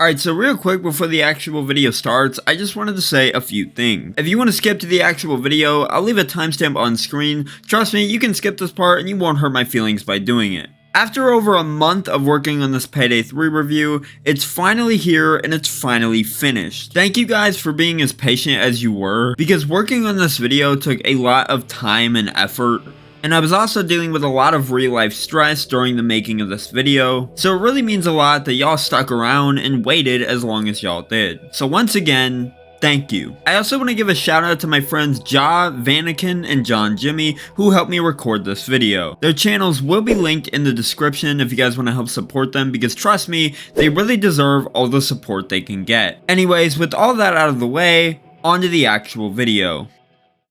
Alright, so real quick before the actual video starts, I just wanted to say a few things. If you want to skip to the actual video, I'll leave a timestamp on screen. Trust me, you can skip this part and you won't hurt my feelings by doing it. After over a month of working on this Payday 3 review, it's finally here and it's finally finished. Thank you guys for being as patient as you were, because working on this video took a lot of time and effort, and I was also dealing with a lot of real life stress during the making of this video, so it really means a lot that y'all stuck around and waited as long as y'all did. So once again, thank you. I also want to give a shout out to my friends Ja, Vanakin, and John Jimmy who helped me record this video. Their channels will be linked in the description if you guys want to help support them, because trust me, they really deserve all the support they can get. Anyways, with all that out of the way, on to the actual video.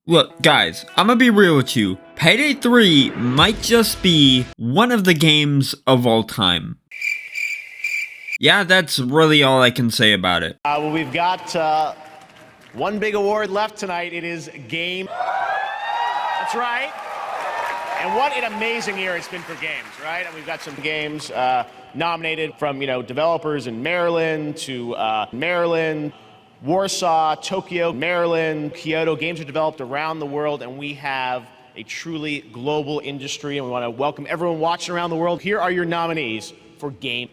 Look, guys, I'm gonna be real with you. Payday 3 might just be one of the games of all time. Yeah, that's really all I can say about it. Well, we've got one big award left tonight. It is Game. That's right. And what an amazing year it's been for games, right? And we've got some games nominated from, developers in Maryland to Maryland, Warsaw, Tokyo, Maryland, Kyoto. Games are developed around the world, and we have a truly global industry, and we want to welcome everyone watching around the world. Here are your nominees for Game.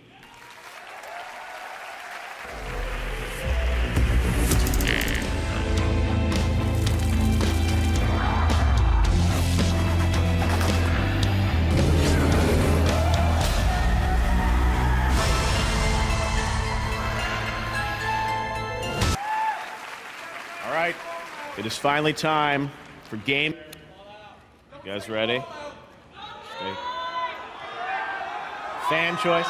All right, it is finally time for Game. You guys ready? Okay. Fan choice.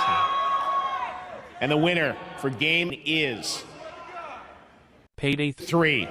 And the winner for Game is Payday 3.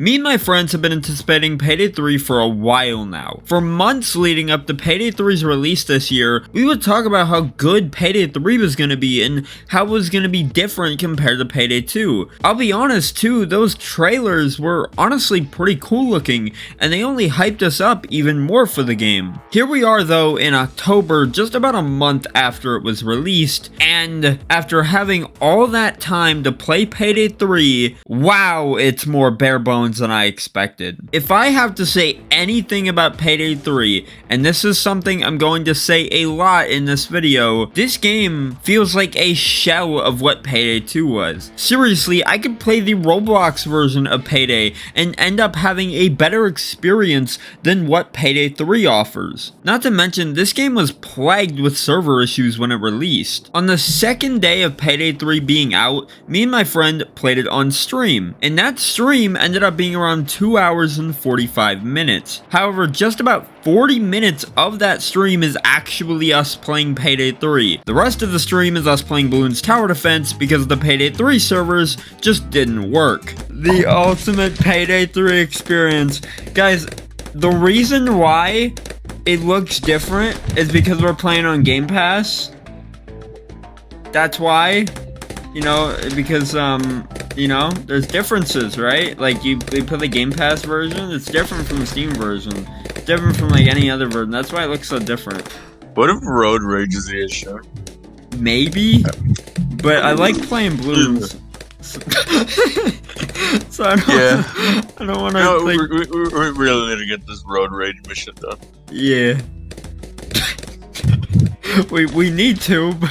Me and my friends have been anticipating Payday 3 for a while now. For months leading up to Payday 3's release this year, we would talk about how good Payday 3 was going to be and how it was going to be different compared to Payday 2. I'll be honest too, those trailers were honestly pretty cool looking, and they only hyped us up even more for the game. Here we are though in October, just about a month after it was released, and after having all that time to play Payday 3, wow, it's more bare bones than I expected. If I have to say anything about Payday 3, and this is something I'm going to say a lot in this video, this game feels like a shell of what Payday 2 was. Seriously, I could play the Roblox version of Payday and end up having a better experience than what Payday 3 offers. Not to mention, this game was plagued with server issues when it released. On the second day of Payday 3 being out, me and my friend played it on stream, and that stream ended up being around 2 hours and 45 minutes. However, just about 40 minutes of that stream is actually us playing Payday 3. The rest of the stream is us playing Balloons Tower Defense because the Payday 3 servers just didn't work. The ultimate Payday 3 experience. Guys, the reason why it looks different is because we're playing on Game Pass. That's why. Because, there's differences, right? Like, they put the Game Pass version, it's different from the Steam version. It's different from, like, any other version. That's why it looks so different. What if Road Rage is the issue? Maybe, but I like playing Balloons. So I don't want to, we really need to get this Road Rage mission done. Yeah. we need to, but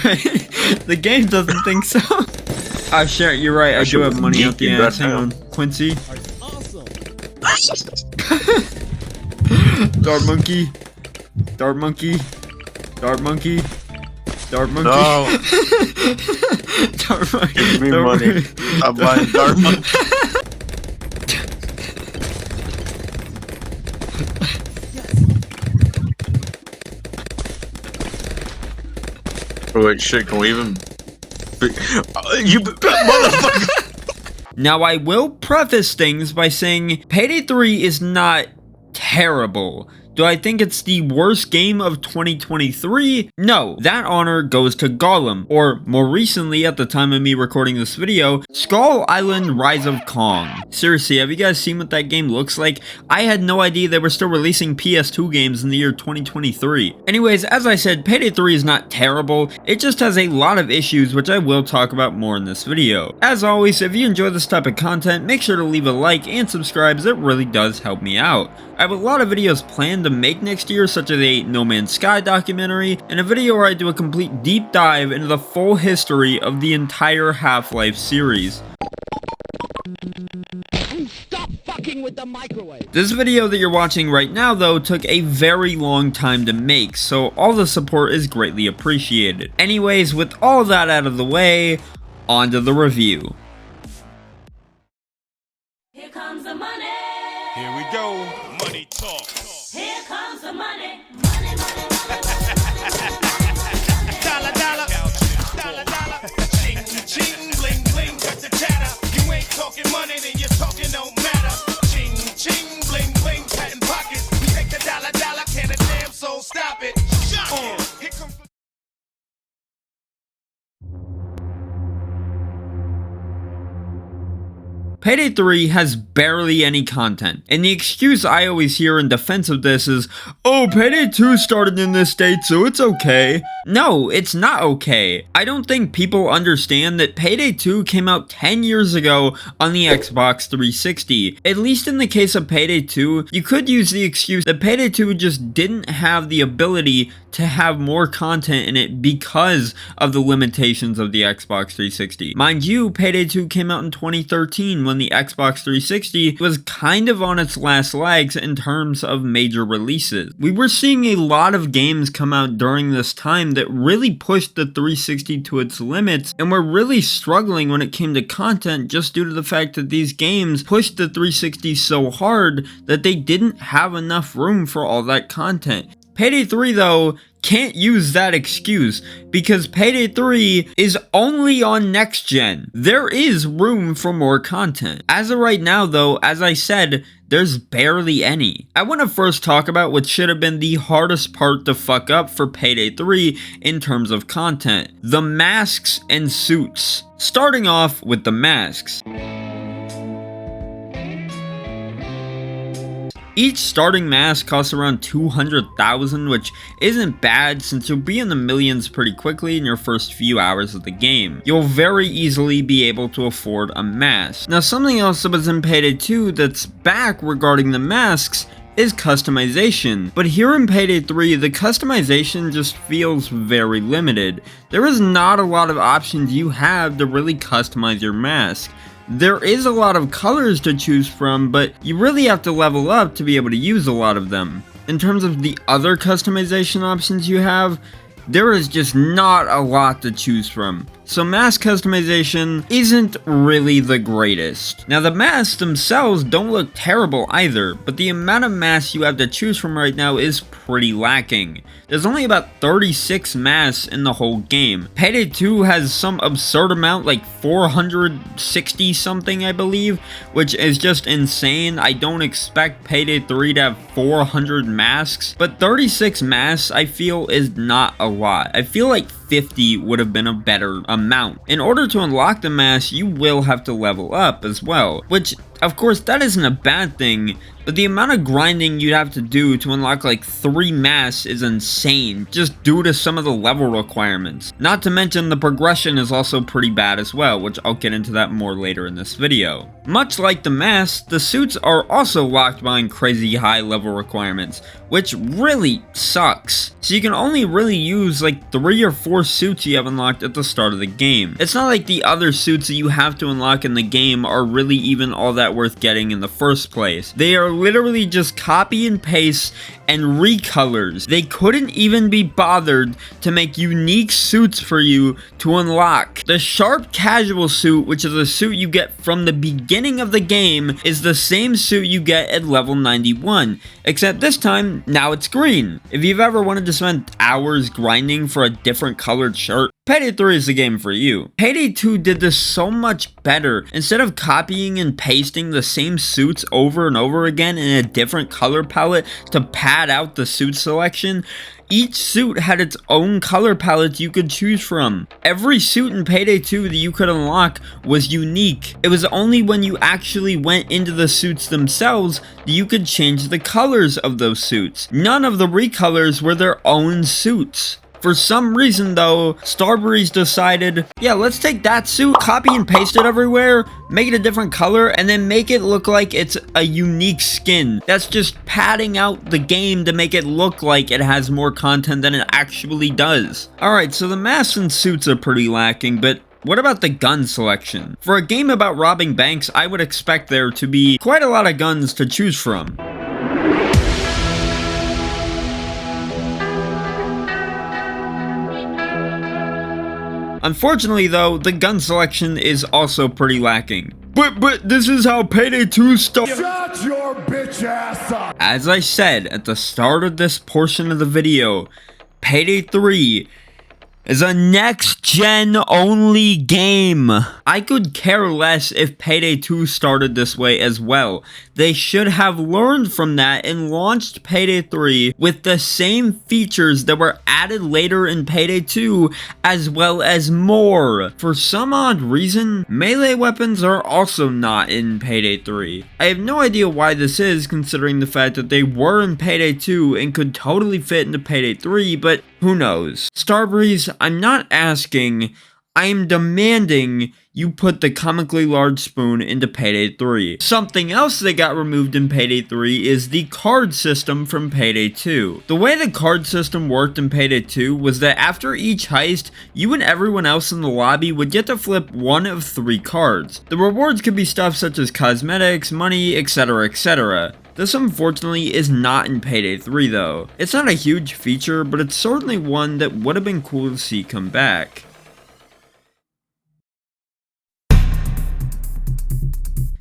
the game doesn't think so. Oh shit, you're right, I do have money out the ass. Hang on. Quincy. Awesome. Dart monkey. Dart monkey. Dart monkey. Dart monkey. No. Dart monkey. Give me money. I'm buying Dart monkey. Wait, shit, can we even... You motherfucker! Now, I will preface things by saying Payday 3 is not terrible. Do I think it's the worst game of 2023? No, that honor goes to Gollum, or more recently at the time of me recording this video, Skull Island Rise of Kong. Seriously, have you guys seen what that game looks like? I had no idea they were still releasing PS2 games in the year 2023. Anyways, as I said, Payday 3 is not terrible, it just has a lot of issues which I will talk about more in this video. As always, if you enjoy this type of content, make sure to leave a like and subscribe as it really does help me out. I have a lot of videos planned to make next year, such as a No Man's Sky documentary, and a video where I do a complete deep dive into the full history of the entire Half-Life series. Stop fucking with the microwave! This video that you're watching right now, though, took a very long time to make, so all the support is greatly appreciated. Anyways, with all that out of the way, on to the review. Here comes the money. Here we go. Money talk. Here comes the money. Money, money, money. Dollar, dollar. Dollar, dollar. Ching, ching, bling, bling. Got the chatter. You ain't talking money, then your talking don't matter. Ching, ching, bling, bling. Patent pockets. We take the dollar, dollar. Can a damn soul stop it? Here comes the Payday 3 has barely any content, and the excuse I always hear in defense of this is, oh, Payday 2 started in this date, so it's okay. No, it's not okay. I don't think people understand that Payday 2 came out 10 years ago on the Xbox 360. At least in the case of Payday 2, you could use the excuse that Payday 2 just didn't have the ability to have more content in it because of the limitations of the Xbox 360. Mind you, Payday 2 came out in 2013 when the Xbox 360 was kind of on its last legs in terms of major releases. We were seeing a lot of games come out during this time that really pushed the 360 to its limits and were really struggling when it came to content just due to the fact that these games pushed the 360 so hard that they didn't have enough room for all that content. Payday 3, though, can't use that excuse, because Payday 3 is only on next gen. There is room for more content. As of right now, though, as I said, there's barely any. I want to first talk about what should have been the hardest part to fuck up for Payday 3 in terms of content: the masks and suits. Starting off with the masks. Each starting mask costs around 200,000, which isn't bad since you'll be in the millions pretty quickly in your first few hours of the game. You'll very easily be able to afford a mask. Now, something else that was in Payday 2 that's back regarding the masks is customization. But here in Payday 3, the customization just feels very limited. There is not a lot of options you have to really customize your mask. There is a lot of colors to choose from, but you really have to level up to be able to use a lot of them. In terms of the other customization options you have, there is just not a lot to choose from. So mask customization isn't really the greatest. Now, the masks themselves don't look terrible either, but the amount of masks you have to choose from right now is pretty lacking. There's only about 36 masks in the whole game. Payday 2 has some absurd amount, like 460 something I believe, which is just insane. I don't expect Payday 3 to have 400 masks, but 36 masks I feel is not a lot. I feel like 50 would have been a better amount. In order to unlock the mask, you will have to level up as well, which of course that isn't a bad thing, but the amount of grinding you'd have to do to unlock like 3 masks is insane, just due to some of the level requirements. Not to mention the progression is also pretty bad as well, which I'll get into that more later in this video. Much like the masks, the suits are also locked behind crazy high level requirements, which really sucks. So you can only really use like 3 or 4 suits you have unlocked at the start of the game. It's not like the other suits that you have to unlock in the game are really even all that worth getting in the first place. They are literally just copy and paste and recolors. They couldn't even be bothered to make unique suits for you to unlock. The Sharp Casual suit, which is a suit you get from the beginning of the game, is the same suit you get at level 91, except this time, now it's green. If you've ever wanted to spend hours grinding for a different colored shirt, Payday 3 is the game for you. Payday 2 did this so much better. Instead of copying and pasting the same suits over and over again in a different color palette to pad out the suit selection, each suit had its own color palette you could choose from. Every suit in Payday 2 that you could unlock was unique. It was only when you actually went into the suits themselves that you could change the colors of those suits. None of the recolors were their own suits. For some reason though, Starbreeze decided, yeah, let's take that suit, copy and paste it everywhere, make it a different color, and then make it look like it's a unique skin. That's just padding out the game to make it look like it has more content than it actually does. Alright, so the masks and suits are pretty lacking, but what about the gun selection? For a game about robbing banks, I would expect there to be quite a lot of guns to choose from. Unfortunately though, the gun selection is also pretty lacking. But this is how Payday 2 started. Shut your bitch ass up! As I said at the start of this portion of the video, Payday 3 is a next-gen only game. I could care less if Payday 2 started this way as well. They should have learned from that and launched Payday 3 with the same features that were added later in Payday 2, as well as more. For some odd reason, melee weapons are also not in Payday 3. I have no idea why this is, considering the fact that they were in Payday 2 and could totally fit into Payday 3, but who knows? Starbreeze, I'm not asking, I am demanding you put the comically large spoon into Payday 3. Something else that got removed in Payday 3 is the card system from Payday 2. The way the card system worked in Payday 2 was that after each heist, you and everyone else in the lobby would get to flip one of 3 cards. The rewards could be stuff such as cosmetics, money, etc, etc. This unfortunately is not in Payday 3 though. It's not a huge feature, but it's certainly one that would have been cool to see come back.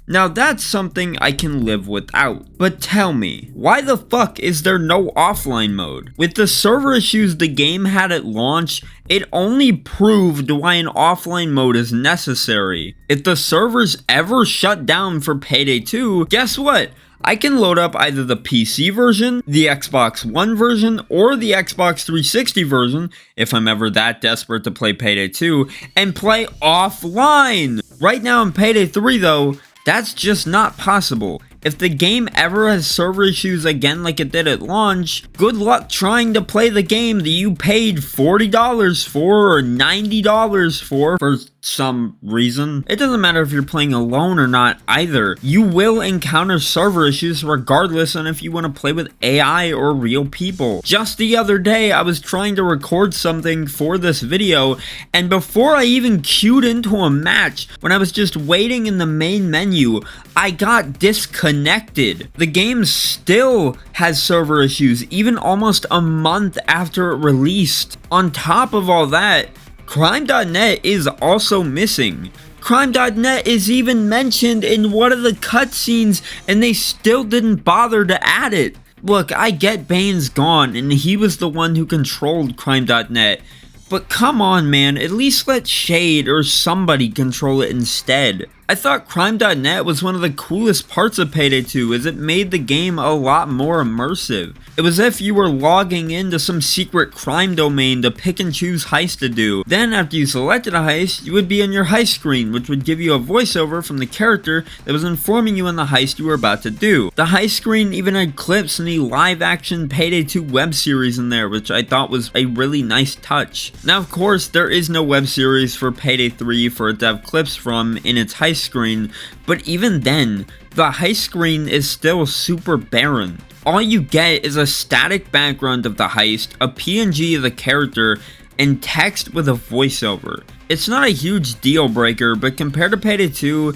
Now that's something I can live without. But tell me, why the fuck is there no offline mode? With the server issues the game had at launch, it only proved why an offline mode is necessary. If the servers ever shut down for Payday 2, guess what? I can load up either the PC version, the Xbox One version, or the Xbox 360 version, if I'm ever that desperate to play Payday 2, and play offline! Right now in Payday 3 though, that's just not possible. If the game ever has server issues again like it did at launch, good luck trying to play the game that you paid $40 for or $90 for some reason. It doesn't matter if you're playing alone or not either. You will encounter server issues regardless on if you want to play with AI or real people. Just the other day, I was trying to record something for this video, and before I even queued into a match, when I was just waiting in the main menu, I got disconnected. The game still has server issues, even almost a month after it released. On top of all that, Crime.net is also missing. Crime.net is even mentioned in one of the cutscenes, and they still didn't bother to add it. Look, I get Bane's gone, and he was the one who controlled Crime.net. But come on, man, at least let Shade or somebody control it instead. I thought Crime.net was one of the coolest parts of Payday 2 as it made the game a lot more immersive. It was as if you were logging into some secret crime domain to pick and choose heists to do. Then after you selected a heist, you would be on your heist screen, which would give you a voiceover from the character that was informing you on the heist you were about to do. The heist screen even had clips from the live action Payday 2 web series in there, which I thought was a really nice touch. Now of course, there is no web series for Payday 3 for it to have clips from in its heist screen, but even then, the heist screen is still super barren. All you get is a static background of the heist, a PNG of the character, and text with a voiceover. It's not a huge deal breaker, but compared to Payday 2,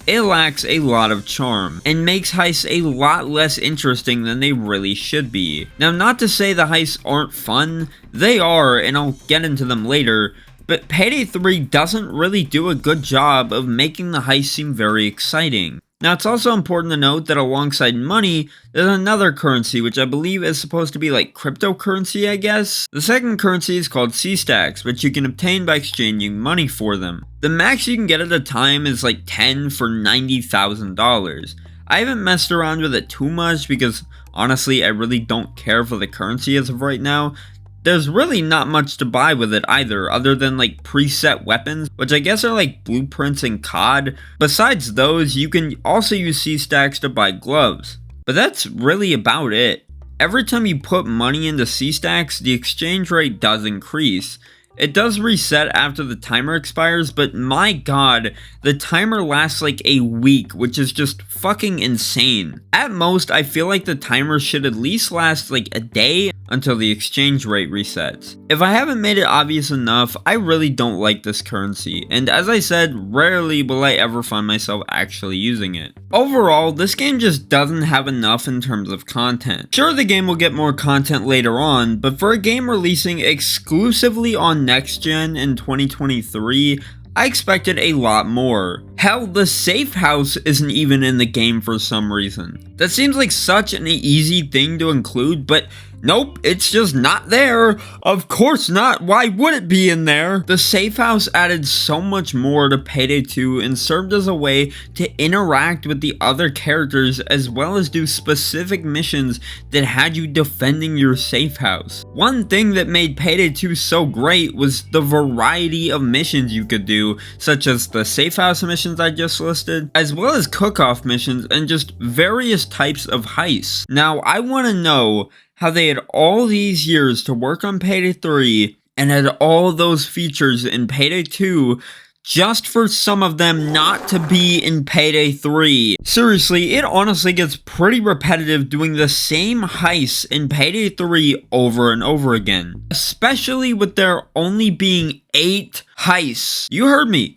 it lacks a lot of charm, and makes heists a lot less interesting than they really should be. Now, not to say the heists aren't fun, they are, and I'll get into them later, but Payday 3 doesn't really do a good job of making the heist seem very exciting. Now, it's also important to note that alongside money, there's another currency, which I believe is supposed to be like cryptocurrency, I guess. The second currency is called C-Stacks, which you can obtain by exchanging money for them. The max you can get at a time is like 10 for $90,000. I haven't messed around with it too much because honestly, I really don't care for the currency as of right now. There's really not much to buy with it either, other than like preset weapons, which I guess are like blueprints in COD. Besides those, you can also use C-Stacks to buy gloves. But that's really about it. Every time you put money into C-Stacks, the exchange rate does increase. It does reset after the timer expires, but my god, the timer lasts like a week, which is just fucking insane. At most, I feel like the timer should at least last like a day until the exchange rate resets. If I haven't made it obvious enough, I really don't like this currency, and as I said, rarely will I ever find myself actually using it. Overall, this game just doesn't have enough in terms of content. Sure, the game will get more content later on, but for a game releasing exclusively on next gen in 2023, I expected a lot more. Hell, the safe house isn't even in the game for some reason. That seems like such an easy thing to include, but nope, it's just not there. Of course not, why would it be in there? The safe house added so much more to Payday 2 and served as a way to interact with the other characters as well as do specific missions that had you defending your safe house. One thing that made Payday 2 so great was the variety of missions you could do, such as the safe house missions I just listed, as well as cook-off missions and just various types of heists. Now, I want to know how they had all these years to work on Payday 3 and had all those features in Payday 2 just for some of them not to be in Payday 3. Seriously, it honestly gets pretty repetitive doing the same heists in Payday 3 over and over again. Especially with there only being 8 heists. You heard me.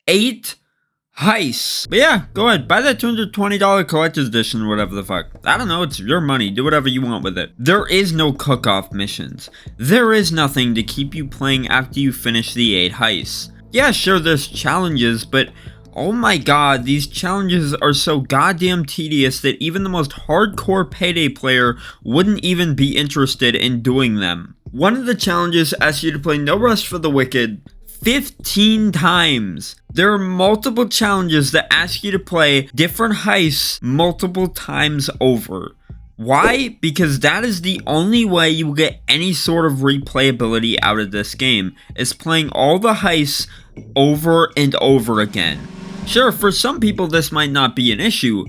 8 heists. But yeah, go ahead, buy that $220 collector's edition or whatever the fuck. I don't know, it's your money, do whatever you want with it. There is no cook-off missions. There is nothing to keep you playing after you finish the 8 heists. Yeah, sure, there's challenges, but oh my god, these challenges are so goddamn tedious that even the most hardcore Payday player wouldn't even be interested in doing them. One of the challenges asks you to play No Rest for the Wicked 15 times. There are multiple challenges that ask you to play different heists multiple times over. Why? Because that is the only way you will get any sort of replayability out of this game, is playing all the heists over and over again. Sure, for some people this might not be an issue,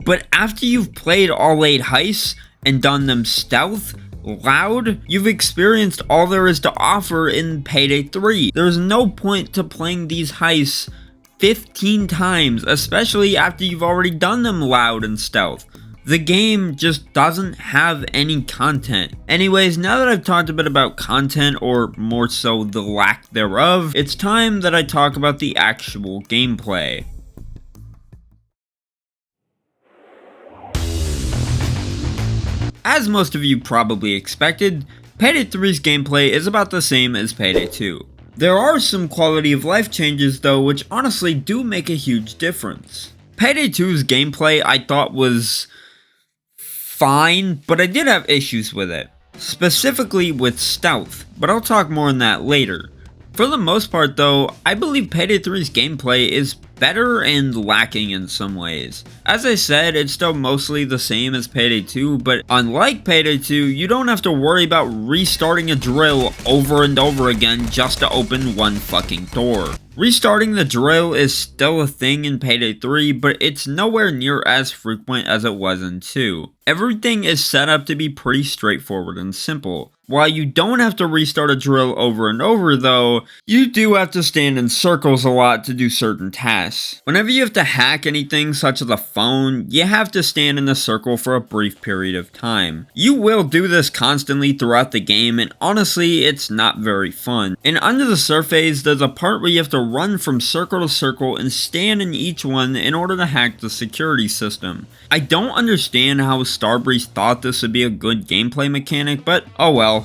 but after you've played all 8 heists and done them stealth, loud, you've experienced all there is to offer in Payday 3. There's no point to playing these heists 15 times, especially after you've already done them loud and stealth. The game just doesn't have any content. Anyways, now that I've talked a bit about content, or more so the lack thereof, it's time that I talk about the actual gameplay. As most of you probably expected, Payday 3's gameplay is about the same as Payday 2. There are some quality of life changes though, which honestly do make a huge difference. Payday 2's gameplay I thought was fine, but I did have issues with it. Specifically with stealth, but I'll talk more on that later. For the most part though, I believe Payday 3's gameplay is better and lacking in some ways. As I said, it's still mostly the same as Payday 2, but unlike Payday 2, you don't have to worry about restarting a drill over and over again just to open one fucking door. Restarting the drill is still a thing in Payday 3, but it's nowhere near as frequent as it was in 2. Everything is set up to be pretty straightforward and simple. While you don't have to restart a drill over and over though, you do have to stand in circles a lot to do certain tasks. Whenever you have to hack anything such as a phone, you have to stand in a circle for a brief period of time. You will do this constantly throughout the game, and honestly, it's not very fun. And under the surface, there's a part where you have to run from circle to circle and stand in each one in order to hack the security system. I don't understand how Starbreeze thought this would be a good gameplay mechanic, but oh well.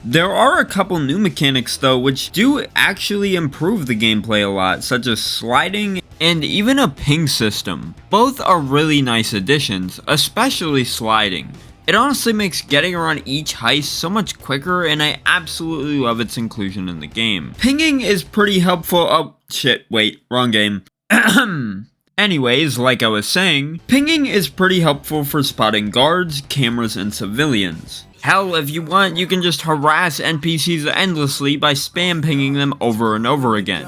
There are a couple new mechanics though which do actually improve the gameplay a lot, such as sliding and even a ping system. Both are really nice additions, especially sliding. It honestly makes getting around each heist so much quicker, and I absolutely love its inclusion in the game. Pinging is pretty helpful. Oh shit, wait, wrong game. Anyways, like I was saying, pinging is pretty helpful for spotting guards, cameras, and civilians. Hell, if you want, you can just harass NPCs endlessly by spam pinging them over and over again.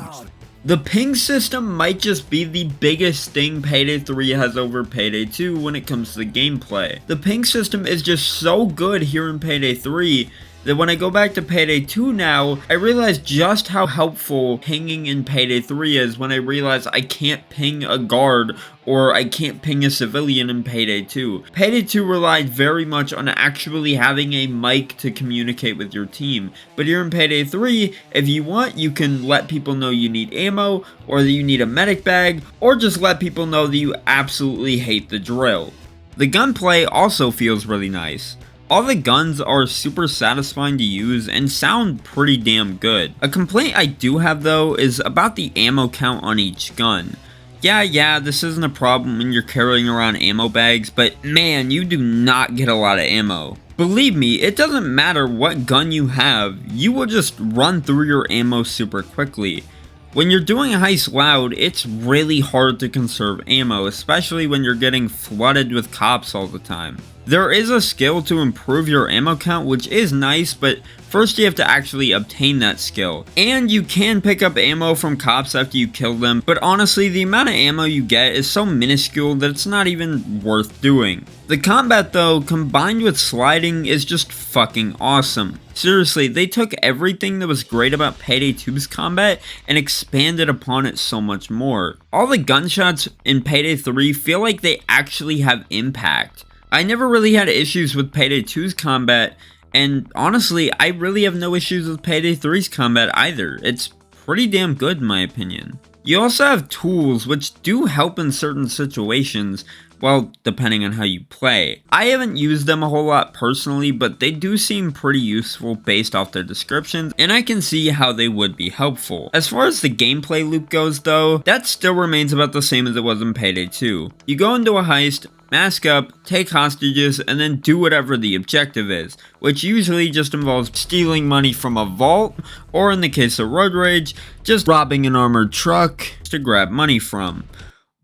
The ping system might just be the biggest thing Payday 3 has over Payday 2 when it comes to the gameplay. The ping system is just so good here in Payday 3 that when I go back to Payday 2 now, I realize just how helpful pinging in Payday 3 is when I realize I can't ping a guard or I can't ping a civilian in Payday 2. Payday 2 relied very much on actually having a mic to communicate with your team, but here in Payday 3, if you want, you can let people know you need ammo, or that you need a medic bag, or just let people know that you absolutely hate the drill. The gunplay also feels really nice. All the guns are super satisfying to use and sound pretty damn good. A complaint I do have though is about the ammo count on each gun. Yeah, this isn't a problem when you're carrying around ammo bags, but man, you do not get a lot of ammo. Believe me, it doesn't matter what gun you have, you will just run through your ammo super quickly. When you're doing a heist loud, it's really hard to conserve ammo, especially when you're getting flooded with cops all the time. There is a skill to improve your ammo count, which is nice, but first you have to actually obtain that skill. And you can pick up ammo from cops after you kill them, but honestly, the amount of ammo you get is so minuscule that it's not even worth doing. The combat though, combined with sliding, is just fucking awesome. Seriously, they took everything that was great about Payday 2's combat and expanded upon it so much more. All the gunshots in Payday 3 feel like they actually have impact. I never really had issues with Payday 2's combat, and honestly, I really have no issues with Payday 3's combat either. It's pretty damn good in my opinion. You also have tools which do help in certain situations, well, depending on how you play. I haven't used them a whole lot personally, but they do seem pretty useful based off their descriptions, and I can see how they would be helpful. As far as the gameplay loop goes though, that still remains about the same as it was in Payday 2. You go into a heist, mask up, take hostages, and then do whatever the objective is, which usually just involves stealing money from a vault, or in the case of Road Rage, just robbing an armored truck to grab money from,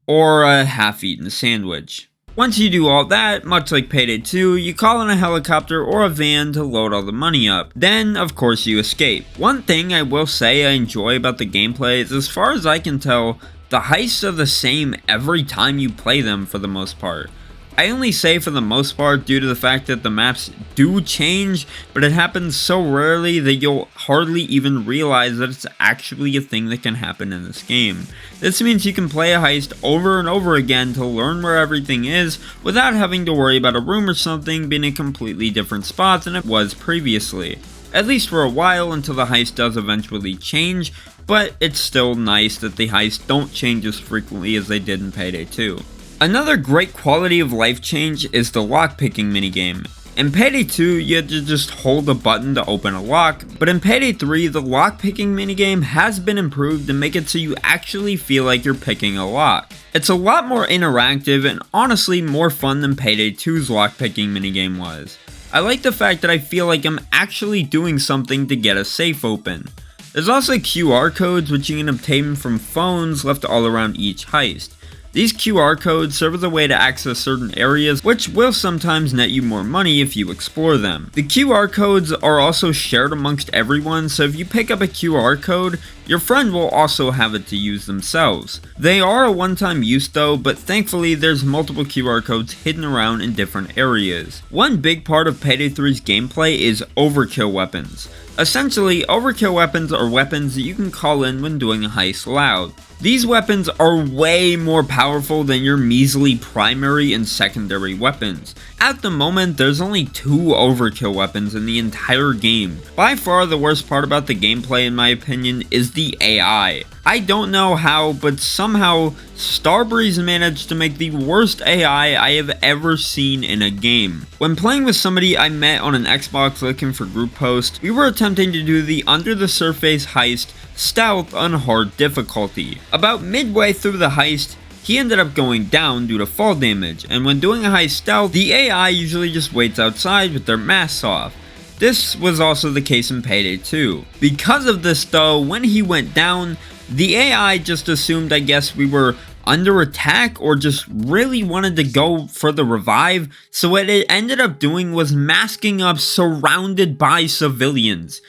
or a half-eaten sandwich. Once you do all that, much like Payday 2, you call in a helicopter or a van to load all the money up. Then, of course, you escape. One thing I will say I enjoy about the gameplay is, as far as I can tell, the heists are the same every time you play them for the most part. I only say for the most part due to the fact that the maps do change, but it happens so rarely that you'll hardly even realize that it's actually a thing that can happen in this game. This means you can play a heist over and over again to learn where everything is without having to worry about a room or something being a completely different spot than it was previously. At least for a while until the heist does eventually change, but it's still nice that the heists don't change as frequently as they did in Payday 2. Another great quality of life change is the lockpicking minigame. In Payday 2, you had to just hold a button to open a lock, but in Payday 3, the lockpicking minigame has been improved to make it so you actually feel like you're picking a lock. It's a lot more interactive and honestly more fun than Payday 2's lockpicking minigame was. I like the fact that I feel like I'm actually doing something to get a safe open. There's also QR codes which you can obtain from phones left all around each heist. These QR codes serve as a way to access certain areas, which will sometimes net you more money if you explore them. The QR codes are also shared amongst everyone, so if you pick up a QR code, your friend will also have it to use themselves. They are a one-time use though, but thankfully there's multiple QR codes hidden around in different areas. One big part of Payday 3's gameplay is overkill weapons. Essentially, overkill weapons are weapons that you can call in when doing a heist loud. These weapons are way more powerful than your measly primary and secondary weapons. At the moment, there's only 2 overkill weapons in the entire game. By far the worst part about the gameplay in my opinion is the AI. I don't know how, but somehow Starbreeze managed to make the worst AI I have ever seen in a game. When playing with somebody I met on an Xbox looking for group post, we were attempting to do the under the surface heist stealth on hard difficulty. About midway through the heist, he ended up going down due to fall damage, and when doing a heist stealth, the AI usually just waits outside with their masks off. This was also the case in Payday 2. Because of this though, when he went down, the AI just assumed, I guess, we were under attack or just really wanted to go for the revive, so what it ended up doing was masking up surrounded by civilians.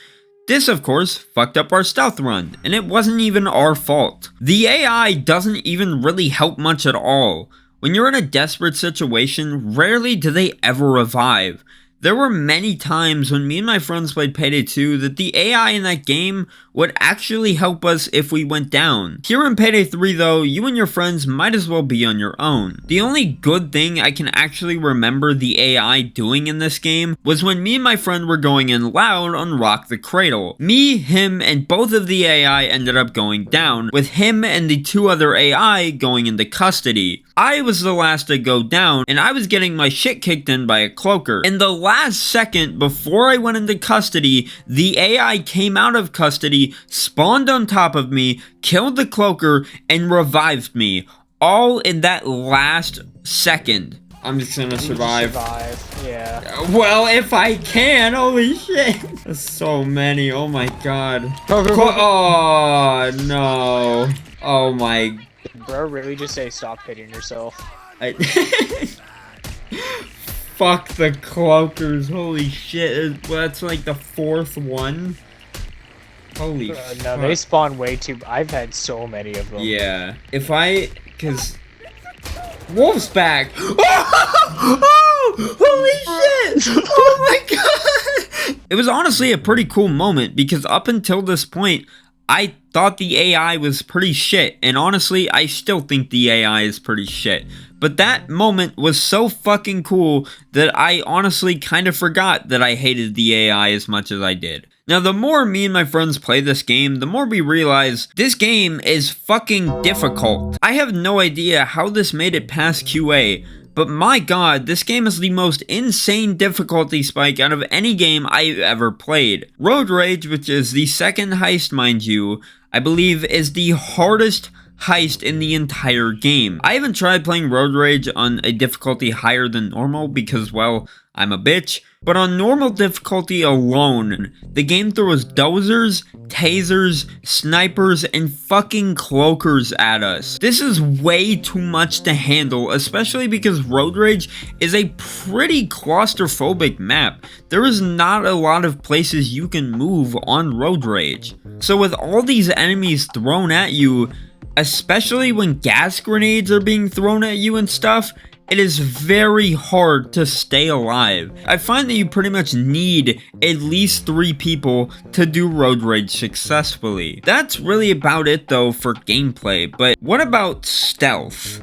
This, of course, fucked up our stealth run, and it wasn't even our fault. The AI doesn't even really help much at all. When you're in a desperate situation, rarely do they ever revive. There were many times when me and my friends played Payday 2 that the AI in that game would actually help us if we went down. Here in Payday 3 though, you and your friends might as well be on your own. The only good thing I can actually remember the AI doing in this game was when me and my friend were going in loud on Rock the Cradle. Me, him, and both of the AI ended up going down, with him and the 2 other AI going into custody. I was the last to go down, and I was getting my shit kicked in by a cloaker. In the last second before I went into custody, the AI came out of custody, spawned on top of me, killed the cloaker, and revived me. All in that last second. I'm just gonna survive. Yeah. Well, if I can, holy shit. That's so many, oh my god. Go, go, go, go. Oh, no. Oh my. Bro, really just say stop hitting yourself. Fuck the cloakers, holy shit. That's like the 4th one. Holy No, fuck. they spawn way too. I've had so many of them. Yeah. Cause Wolf's back. Oh, holy shit. Oh my god. It was honestly a pretty cool moment because up until this point, I thought the AI was pretty shit, and honestly, I still think the AI is pretty shit. But that moment was so fucking cool that I honestly kind of forgot that I hated the AI as much as I did. Now, the more me and my friends play this game, the more we realize this game is fucking difficult. I have no idea how this made it past QA, but my god, this game is the most insane difficulty spike out of any game I've ever played. Road Rage, which is the second heist, mind you, I believe is the hardest heist in the entire game. I haven't tried playing Road Rage on a difficulty higher than normal because, well, I'm a bitch, but on normal difficulty alone, the game throws dozers, tasers, snipers, and fucking cloakers at us. This is way too much to handle, especially because Road Rage is a pretty claustrophobic map. There is not a lot of places you can move on Road Rage. So with all these enemies thrown at you, especially when gas grenades are being thrown at you and stuff, it is very hard to stay alive. I find that you pretty much need at least 3 people to do Road Rage successfully. That's really about it though for gameplay, but what about stealth?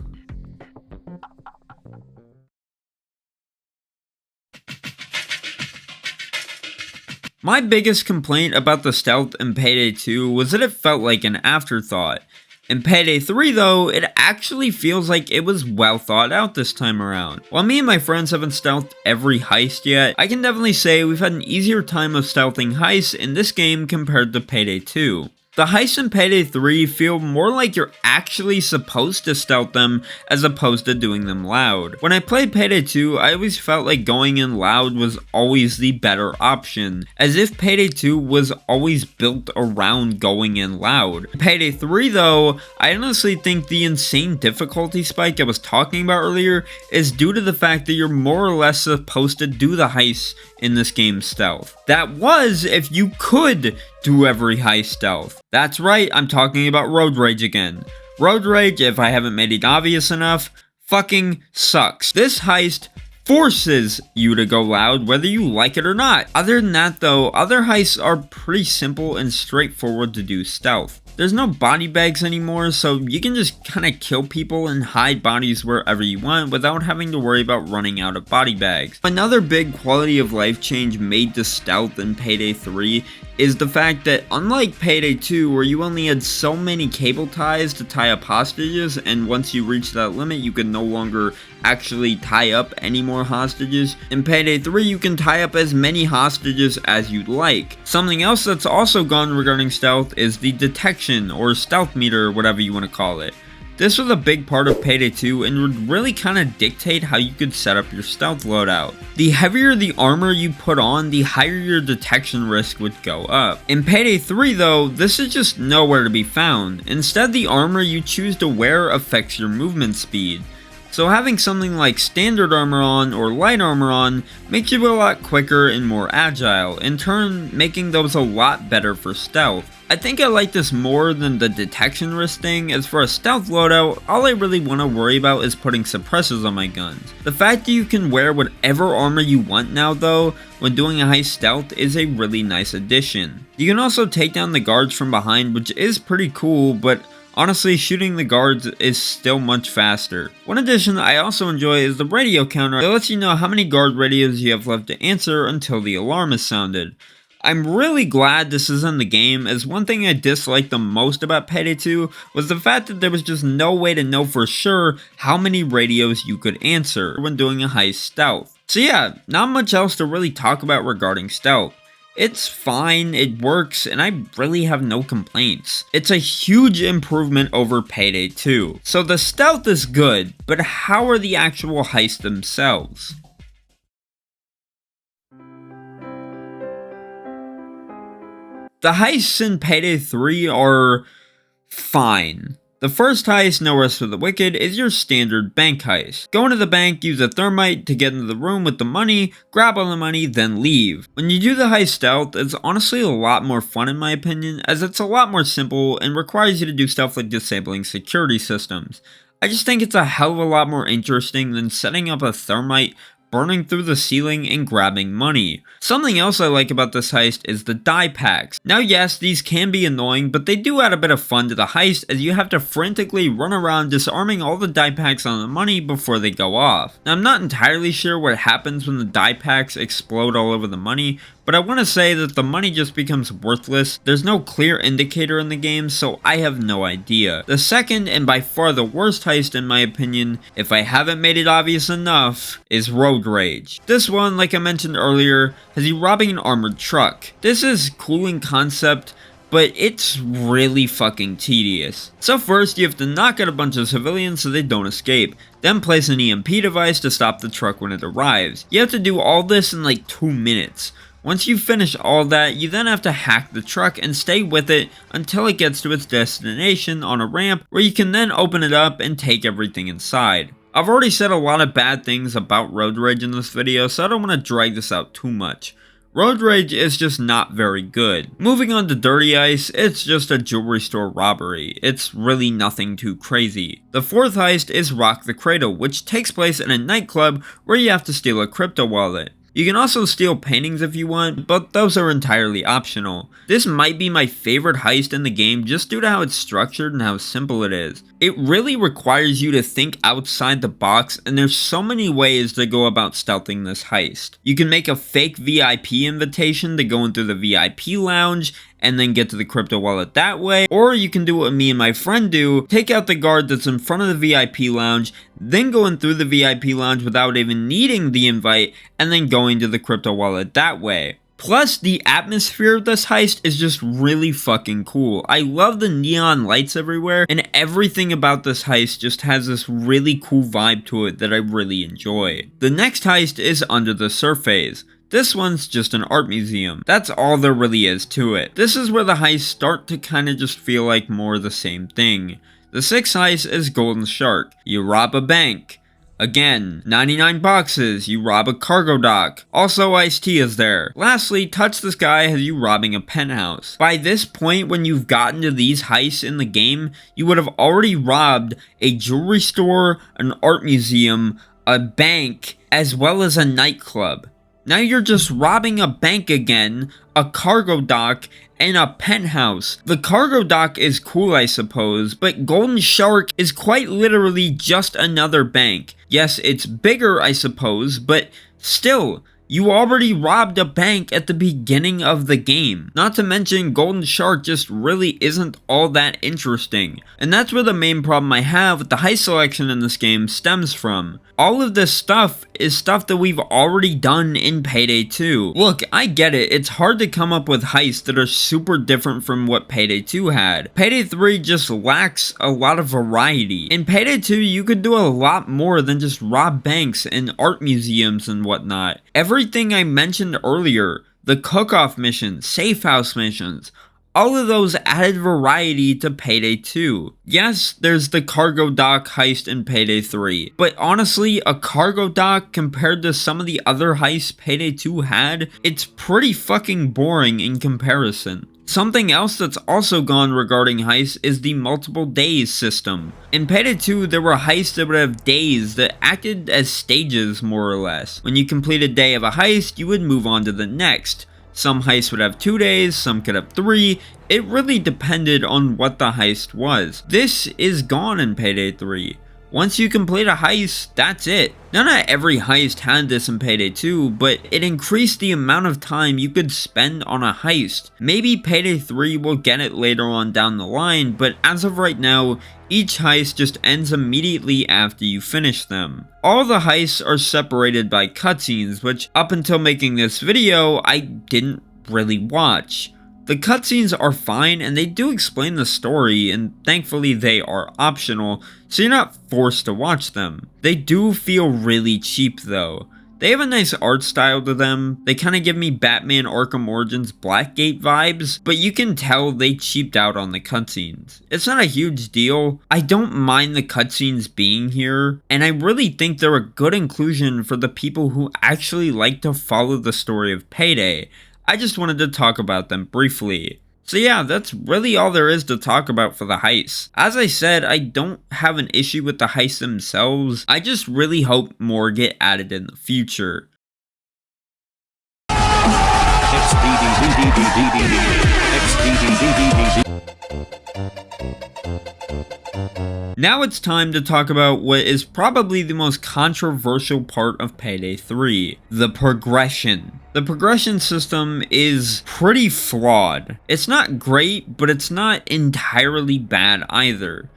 My biggest complaint about the stealth in Payday 2 was that it felt like an afterthought. In Payday 3 though, it actually feels like it was well thought out this time around. While me and my friends haven't stealthed every heist yet, I can definitely say we've had an easier time of stealthing heists in this game compared to Payday 2. The heists in Payday 3 feel more like you're actually supposed to stealth them as opposed to doing them loud. When I played Payday 2, I always felt like going in loud was always the better option, as if Payday 2 was always built around going in loud. Payday 3 though, I honestly think the insane difficulty spike I was talking about earlier is due to the fact that you're more or less supposed to do the heists in this game stealth. That was if you could do every heist stealth. That's right, I'm talking about Road Rage again. Road Rage, if I haven't made it obvious enough, fucking sucks. This heist forces you to go loud whether you like it or not. Other than that though, other heists are pretty simple and straightforward to do stealth. There's no body bags anymore, so you can just kind of kill people and hide bodies wherever you want without having to worry about running out of body bags. Another big quality of life change made to stealth in Payday 3 is the fact that unlike Payday 2 where you only had so many cable ties to tie up hostages, and once you reach that limit you can no longer actually tie up any more hostages, in Payday 3 you can tie up as many hostages as you'd like. Something else that's also gone regarding stealth is the detection or stealth meter, whatever you want to call it. This was a big part of Payday 2 and would really kind of dictate how you could set up your stealth loadout. The heavier the armor you put on, the higher your detection risk would go up. In Payday 3 though, this is just nowhere to be found. Instead, the armor you choose to wear affects your movement speed. So having something like standard armor on or light armor on makes you a lot quicker and more agile, in turn making those a lot better for stealth. I think I like this more than the detection risk thing, as for a stealth loadout, all I really want to worry about is putting suppressors on my guns. The fact that you can wear whatever armor you want now though, when doing a heist stealth, is a really nice addition. You can also take down the guards from behind, which is pretty cool, but honestly, shooting the guards is still much faster. One addition I also enjoy is the radio counter. It lets you know how many guard radios you have left to answer until the alarm is sounded. I'm really glad this is in the game, as one thing I disliked the most about Payday 2 was the fact that there was just no way to know for sure how many radios you could answer when doing a heist stealth. So yeah, not much else to really talk about regarding stealth. It's fine, it works, and I really have no complaints. It's a huge improvement over Payday 2. So the stealth is good, but how are the actual heists themselves? The heists in Payday 3 are fine. The first heist, No Rest for the Wicked, is your standard bank heist. Go into the bank, use a thermite to get into the room with the money, grab all the money, then leave. When you do the heist stealth, it's honestly a lot more fun in my opinion, as it's a lot more simple and requires you to do stuff like disabling security systems. I just think it's a hell of a lot more interesting than setting up a thermite, burning through the ceiling, and grabbing money. Something else I like about this heist is the die packs. Now yes, these can be annoying, but they do add a bit of fun to the heist, as you have to frantically run around disarming all the die packs on the money before they go off. Now I'm not entirely sure what happens when the die packs explode all over the money, but I want to say that the money just becomes worthless. There's no clear indicator in the game, so I have no idea. The second, and by far the worst heist in my opinion, if I haven't made it obvious enough, is Road Rage. This one, like I mentioned earlier, has you robbing an armored truck. This is cool in concept, but it's really fucking tedious. So first, you have to knock out a bunch of civilians so they don't escape, then place an EMP device to stop the truck when it arrives. You have to do all this in like 2 minutes. Once you finish all that, you then have to hack the truck and stay with it until it gets to its destination on a ramp, where you can then open it up and take everything inside. I've already said a lot of bad things about Road Rage in this video, so I don't want to drag this out too much. Road Rage is just not very good. Moving on to Dirty Ice, it's just a jewelry store robbery. It's really nothing too crazy. The fourth heist is Rock the Cradle, which takes place in a nightclub where you have to steal a crypto wallet. You can also steal paintings if you want, but those are entirely optional. This might be my favorite heist in the game just due to how it's structured and how simple it is. It really requires you to think outside the box, and there's so many ways to go about stealthing this heist. You can make a fake VIP invitation to go into the VIP lounge and then get to the crypto wallet that way, or you can do what me and my friend do, take out the guard that's in front of the VIP lounge, then go in through the VIP lounge without even needing the invite, and then going to the crypto wallet that way. Plus, the atmosphere of this heist is just really fucking cool. I love the neon lights everywhere, and everything about this heist just has this really cool vibe to it that I really enjoy. The next heist is Under the Surface. This one's just an art museum. That's all there really is to it. This is where the heists start to kinda just feel like more of the same thing. The sixth heist is Golden Shark. You rob a bank. Again, 99 boxes, you rob a cargo dock. Also, Ice-T is there. Lastly, Touch the Sky has you robbing a penthouse. By this point, when you've gotten to these heists in the game, you would have already robbed a jewelry store, an art museum, a bank, as well as a nightclub. Now you're just robbing a bank again, a cargo dock, and a penthouse. The cargo dock is cool, I suppose, but Golden Shark is quite literally just another bank. Yes, it's bigger, I suppose, but still, You already robbed a bank at the beginning of the game. Not to mention, Golden Shark just really isn't all that interesting. And that's where the main problem I have with the heist selection in this game stems from. All of this stuff is stuff that we've already done in Payday 2. Look, I get it, it's hard to come up with heists that are super different from what Payday 2 had. Payday 3 just lacks a lot of variety. In Payday 2, you could do a lot more than just rob banks and art museums and whatnot. Everything I mentioned earlier, the cook-off missions, safe house missions, all of those added variety to Payday 2. Yes, there's the cargo dock heist in Payday 3, but honestly, a cargo dock compared to some of the other heists Payday 2 had, it's pretty fucking boring in comparison. Something else that's also gone regarding heists is the multiple days system. In Payday 2, there were heists that would have days that acted as stages more or less. When you complete a day of a heist, you would move on to the next. Some heists would have 2 days, some could have 3, it really depended on what the heist was. This is gone in Payday 3. Once you complete a heist, that's it. Now, not every heist had this in Payday 2, but it increased the amount of time you could spend on a heist. Maybe Payday 3 will get it later on down the line, but as of right now, each heist just ends immediately after you finish them. All the heists are separated by cutscenes, which up until making this video, I didn't really watch. The cutscenes are fine and they do explain the story, and thankfully they are optional, so you're not forced to watch them. They do feel really cheap though. They have a nice art style to them, they kinda give me Batman Arkham Origins Blackgate vibes, but you can tell they cheaped out on the cutscenes. It's not a huge deal, I don't mind the cutscenes being here, and I really think they're a good inclusion for the people who actually like to follow the story of Payday. I just wanted to talk about them briefly. So yeah, that's really all there is to talk about for the heists. As I said, I don't have an issue with the heists themselves, I just really hope more get added in the future. Now it's time to talk about what is probably the most controversial part of Payday 3, the progression. The progression system is pretty flawed. It's not great, but it's not entirely bad either.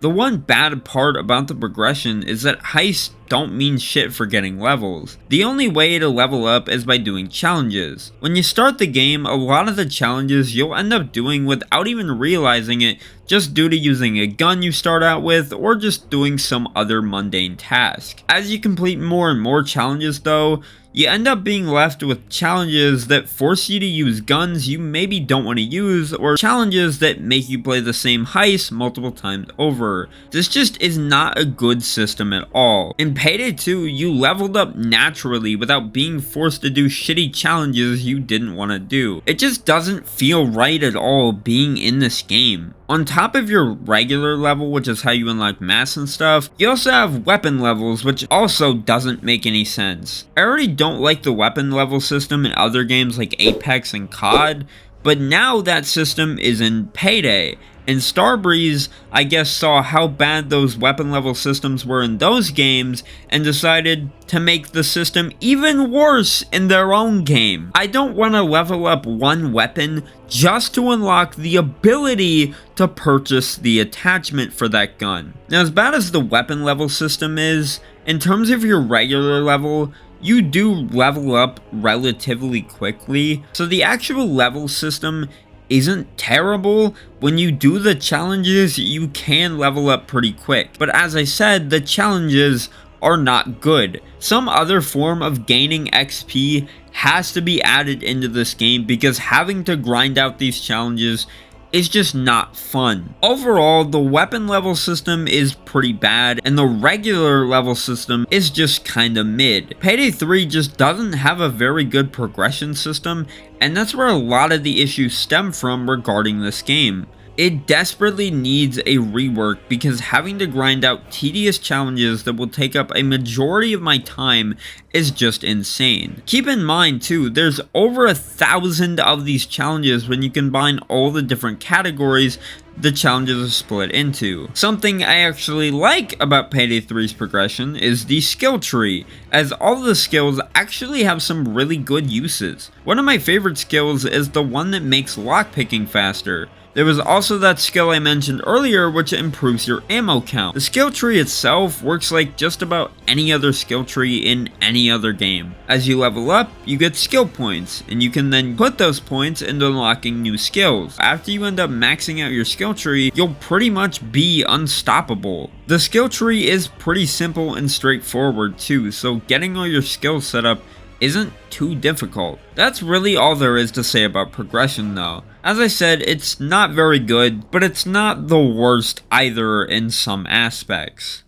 The one bad part about the progression is that heists don't mean shit for getting levels. The only way to level up is by doing challenges. When you start the game, a lot of the challenges you'll end up doing without even realizing it, just due to using a gun you start out with or just doing some other mundane task. As you complete more and more challenges though, you end up being left with challenges that force you to use guns you maybe don't want to use, or challenges that make you play the same heist multiple times over. This just is not a good system at all. In Payday 2, you leveled up naturally without being forced to do shitty challenges you didn't want to do. It just doesn't feel right at all being in this game. On top of your regular level, which is how you unlock masks and stuff, you also have weapon levels, which also doesn't make any sense. I already don't like the weapon level system in other games like Apex and COD, but now that system is in Payday. And Starbreeze, I guess, saw how bad those weapon level systems were in those games and decided to make the system even worse in their own game. I don't want to level up one weapon just to unlock the ability to purchase the attachment for that gun. Now, as bad as the weapon level system is, in terms of your regular level, you do level up relatively quickly, so the actual level system isn't terrible. When you do the challenges, you can level up pretty quick, but as I said, the challenges are not good. Some other form of gaining XP has to be added into this game because having to grind out these challenges is just not fun. Overall, the weapon level system is pretty bad, and the regular level system is just kinda mid. Payday 3 just doesn't have a very good progression system, and that's where a lot of the issues stem from regarding this game. It desperately needs a rework because having to grind out tedious challenges that will take up a majority of my time is just insane. Keep in mind too, there's over 1,000 of these challenges when you combine all the different categories the challenges are split into. Something I actually like about Payday 3's progression is the skill tree, as all of the skills actually have some really good uses. One of my favorite skills is the one that makes lockpicking faster. There was also that skill I mentioned earlier which improves your ammo count. The skill tree itself works like just about any other skill tree in any other game. As you level up, you get skill points, and you can then put those points into unlocking new skills. After you end up maxing out your skill tree, you'll pretty much be unstoppable. The skill tree is pretty simple and straightforward too, so getting all your skills set up isn't too difficult. That's really all there is to say about progression though. As I said, it's not very good, but it's not the worst either in some aspects.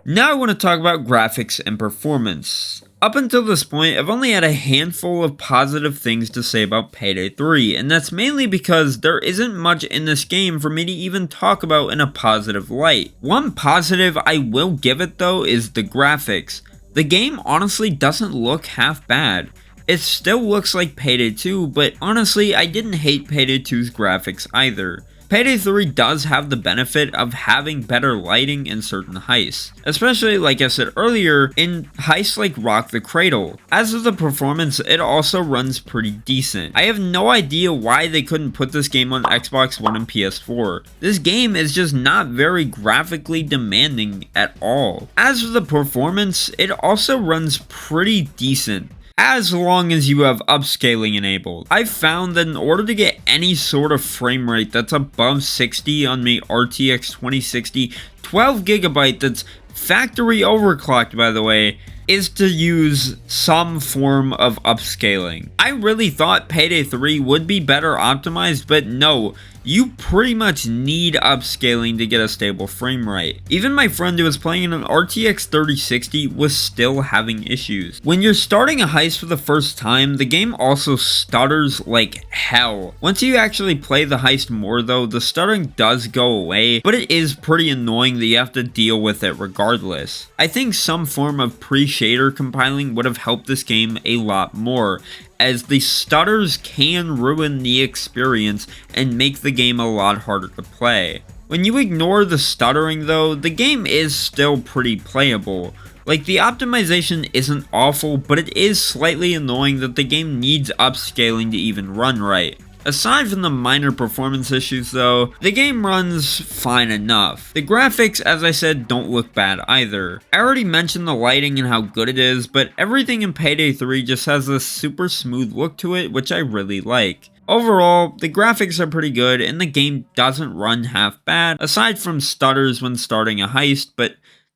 Now I want to talk about graphics and performance. Up until this point, I've only had a handful of positive things to say about Payday 3, and that's mainly because there isn't much in this game for me to even talk about in a positive light. One positive I will give it though is the graphics. The game honestly doesn't look half bad. It still looks like Payday 2, but honestly I didn't hate Payday 2's graphics either. Payday 3 does have the benefit of having better lighting in certain heists, especially like I said earlier in heists like Rock the Cradle. As of the performance, it also runs pretty decent. I have no idea why they couldn't put this game on Xbox One and PS4. This game is just not very graphically demanding at all. As for the performance, it also runs pretty decent, as long as you have upscaling enabled. I've found that in order to get any sort of frame rate that's above 60 on my RTX 2060 12GB that's factory overclocked by the way, is to use some form of upscaling. I really thought Payday 3 would be better optimized, but no, you pretty much need upscaling to get a stable frame rate. Even my friend who was playing an RTX 3060 was still having issues. When you're starting a heist for the first time, the game also stutters like hell. Once you actually play the heist more though, the stuttering does go away, but it is pretty annoying that you have to deal with it regardless. I think some form of pre-shader compiling would have helped this game a lot more, as the stutters can ruin the experience and make the game a lot harder to play. When you ignore the stuttering though, the game is still pretty playable. Like, the optimization isn't awful, but it is slightly annoying that the game needs upscaling to even run right. Aside from the minor performance issues though, the game runs fine enough. The graphics, as I said, don't look bad either. I already mentioned the lighting and how good it is, but everything in Payday 3 just has this super smooth look to it, which I really like. Overall, the graphics are pretty good and the game doesn't run half bad, aside from stutters when starting a heist, but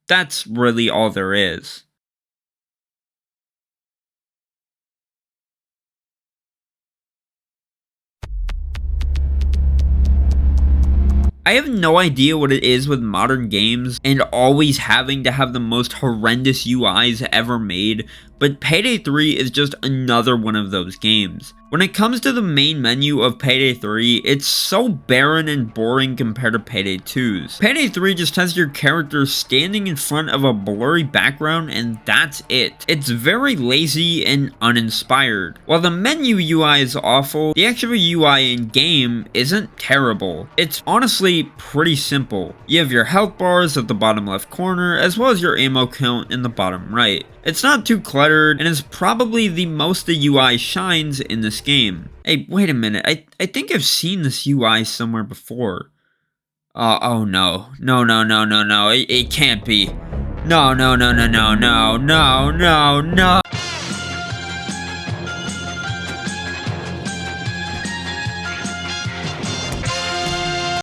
that's really all there is. I have no idea what it is with modern games and always having to have the most horrendous UIs ever made, but Payday 3 is just another one of those games. When it comes to the main menu of Payday 3, it's so barren and boring compared to Payday 2's. Payday 3 just has your character standing in front of a blurry background and that's it. It's very lazy and uninspired. While the menu UI is awful, the actual UI in game isn't terrible. It's honestly pretty simple. You have your health bars at the bottom left corner as well as your ammo count in the bottom right. It's not too cluttered and is probably the most the UI shines in this game. Hey, wait a minute, I think I've seen this UI somewhere before. Oh no, it can't be. No.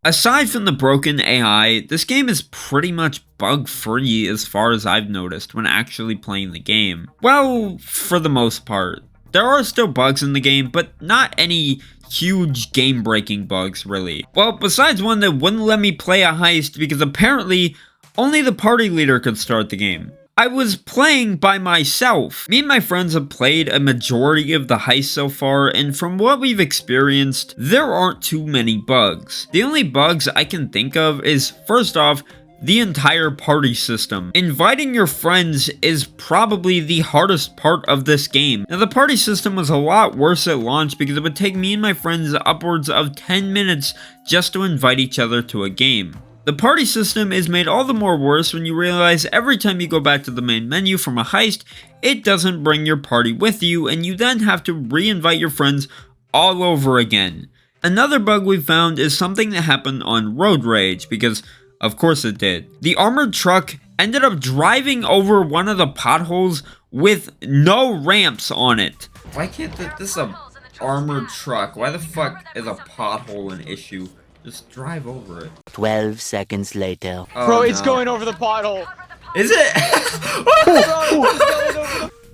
Aside from the broken AI, this game is pretty much bug-free as far as I've noticed when actually playing the game. Well, for the most part. There are still bugs in the game, but not any huge game-breaking bugs, really. Well, besides one that wouldn't let me play a heist because apparently only the party leader could start the game. I was playing by myself. Me and my friends have played a majority of the heist so far, and from what we've experienced, there aren't too many bugs. The only bugs I can think of is, first off, the entire party system. Inviting your friends is probably the hardest part of this game. Now the party system was a lot worse at launch because it would take me and my friends upwards of 10 minutes just to invite each other to a game. The party system is made all the more worse when you realize every time you go back to the main menu from a heist, it doesn't bring your party with you, and you then have to re-invite your friends all over again. Another bug we found is something that happened on Road Rage, because of course it did. The armored truck ended up driving over one of the potholes with no ramps on it. Why can't this is a armored truck? Why the fuck is a pothole an issue? Just drive over it. 12 seconds later. Oh, Bro, it's no. going over the pothole. Is it?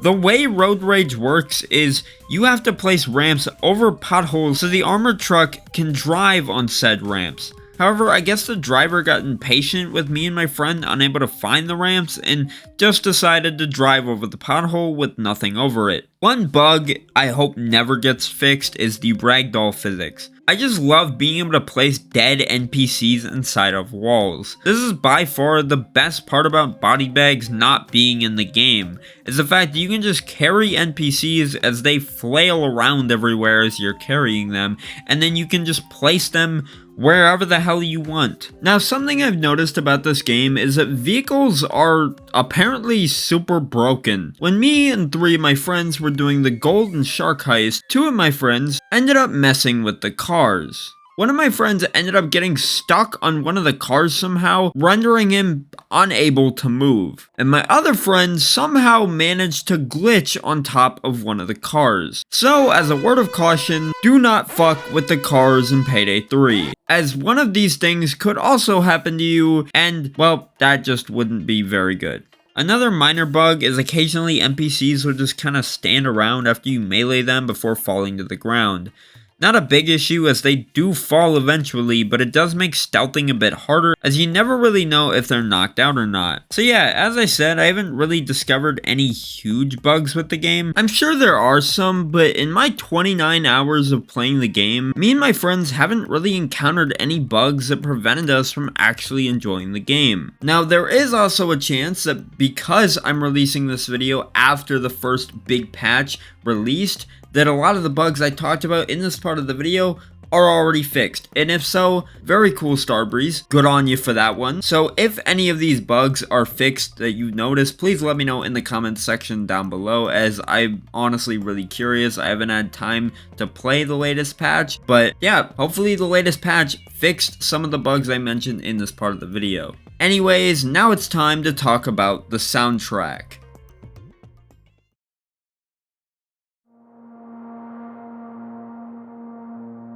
The way Road Rage works is you have to place ramps over potholes so the armored truck can drive on said ramps. However, I guess the driver got impatient with me and my friend unable to find the ramps and just decided to drive over the pothole with nothing over it. One bug I hope never gets fixed is the ragdoll physics. I just love being able to place dead NPCs inside of walls. This is by far the best part about body bags not being in the game, is the fact that you can just carry NPCs as they flail around everywhere as you're carrying them, and then you can just place them wherever the hell you want. Now, something I've noticed about this game is that vehicles are apparently super broken. When me and 3 of my friends were doing the Golden Shark heist, 2 of my friends ended up messing with the cars. One of my friends ended up getting stuck on one of the cars somehow, rendering him unable to move. And my other friend somehow managed to glitch on top of one of the cars. So, as a word of caution, do not fuck with the cars in Payday 3. As one of these things could also happen to you, and, well, that just wouldn't be very good. Another minor bug is occasionally NPCs will just kinda stand around after you melee them before falling to the ground. Not a big issue as they do fall eventually, but it does make stealthing a bit harder as you never really know if they're knocked out or not. So yeah, as I said, I haven't really discovered any huge bugs with the game. I'm sure there are some, but in my 29 hours of playing the game, me and my friends haven't really encountered any bugs that prevented us from actually enjoying the game. Now, there is also a chance that because I'm releasing this video after the first big patch released, that a lot of the bugs I talked about in this part of the video are already fixed. And if so, very cool, Starbreeze. Good on you for that one. So if any of these bugs are fixed that you notice, please let me know in the comments section down below, as I'm honestly really curious. I haven't had time to play the latest patch, but yeah, hopefully the latest patch fixed some of the bugs I mentioned in this part of the video. Anyways, now it's time to talk about the soundtrack.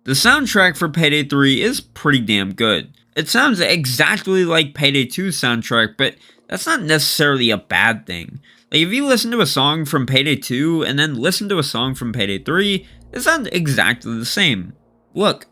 The soundtrack for Payday 3 is pretty damn good. It sounds exactly like Payday 2's soundtrack, but that's not necessarily a bad thing. Like, if you listen to a song from Payday 2 and then listen to a song from Payday 3, it sounds exactly the same. Look.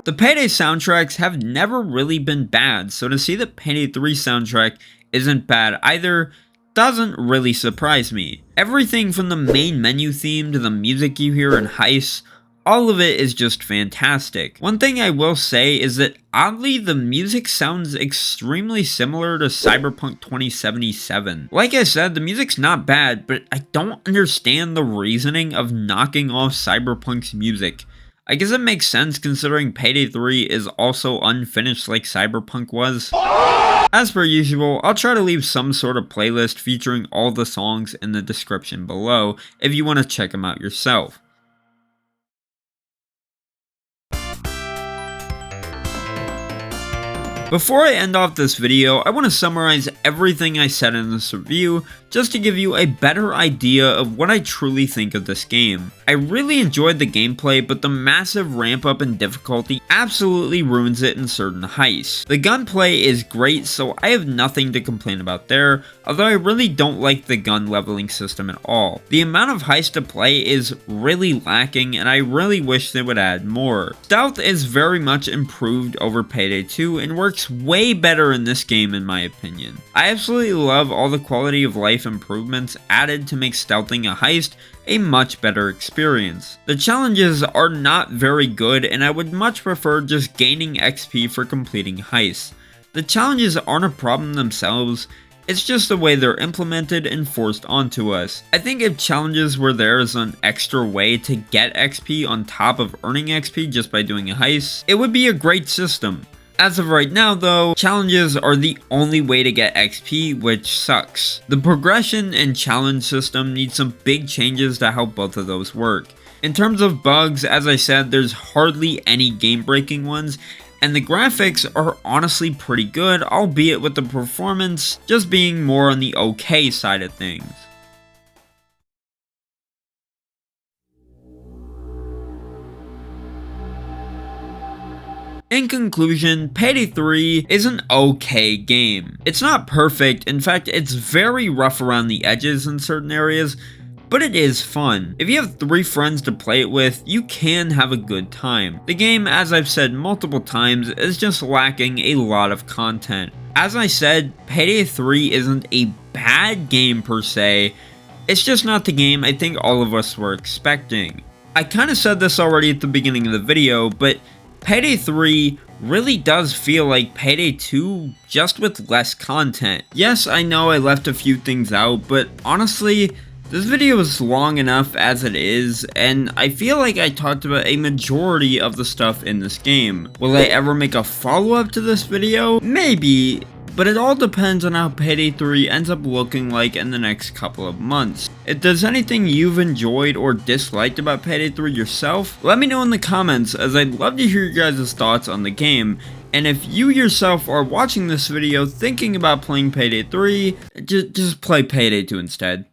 The Payday soundtracks have never really been bad, so to see the Payday 3 soundtrack isn't bad either doesn't really surprise me. Everything from the main menu theme to the music you hear in Heist, all of it is just fantastic. One thing I will say is that oddly the music sounds extremely similar to Cyberpunk 2077. Like I said, the music's not bad, but I don't understand the reasoning of knocking off Cyberpunk's music. I guess it makes sense considering Payday 3 is also unfinished like Cyberpunk was. As per usual, I'll try to leave some sort of playlist featuring all the songs in the description below if you want to check them out yourself. Before I end off this video, I want to summarize everything I said in this review just to give you a better idea of what I truly think of this game. I really enjoyed the gameplay, but the massive ramp up in difficulty absolutely ruins it in certain heists. The gunplay is great, so I have nothing to complain about there, although I really don't like the gun leveling system at all. The amount of heist to play is really lacking, and I really wish they would add more. Stealth is very much improved over Payday 2 and works looks way better in this game in my opinion. I absolutely love all the quality of life improvements added to make stealthing a heist a much better experience. The challenges are not very good, and I would much prefer just gaining XP for completing heists. The challenges aren't a problem themselves, it's just the way they're implemented and forced onto us. I think if challenges were there as an extra way to get XP on top of earning XP just by doing a heist, it would be a great system. As of right now though, challenges are the only way to get XP, which sucks. The progression and challenge system needs some big changes to how both of those work. In terms of bugs, as I said, there's hardly any game-breaking ones, and the graphics are honestly pretty good, albeit with the performance just being more on the okay side of things. In conclusion, Payday 3 is an okay game. It's not perfect, in fact it's very rough around the edges in certain areas, but it is fun. If you have 3 friends to play it with, you can have a good time. The game, as I've said multiple times, is just lacking a lot of content. As I said, Payday 3 isn't a bad game per se, it's just not the game I think all of us were expecting. I kinda said this already at the beginning of the video, but Payday 3 really does feel like Payday 2 just with less content. Yes, I know I left a few things out, but honestly, this video is long enough as it is, and I feel like I talked about a majority of the stuff in this game. Will I ever make a follow-up to this video? Maybe, but it all depends on how Payday 3 ends up looking like in the next couple of months. If there's anything you've enjoyed or disliked about Payday 3 yourself, let me know in the comments, as I'd love to hear your guys' thoughts on the game. And if you yourself are watching this video thinking about playing Payday 3, just play Payday 2 instead.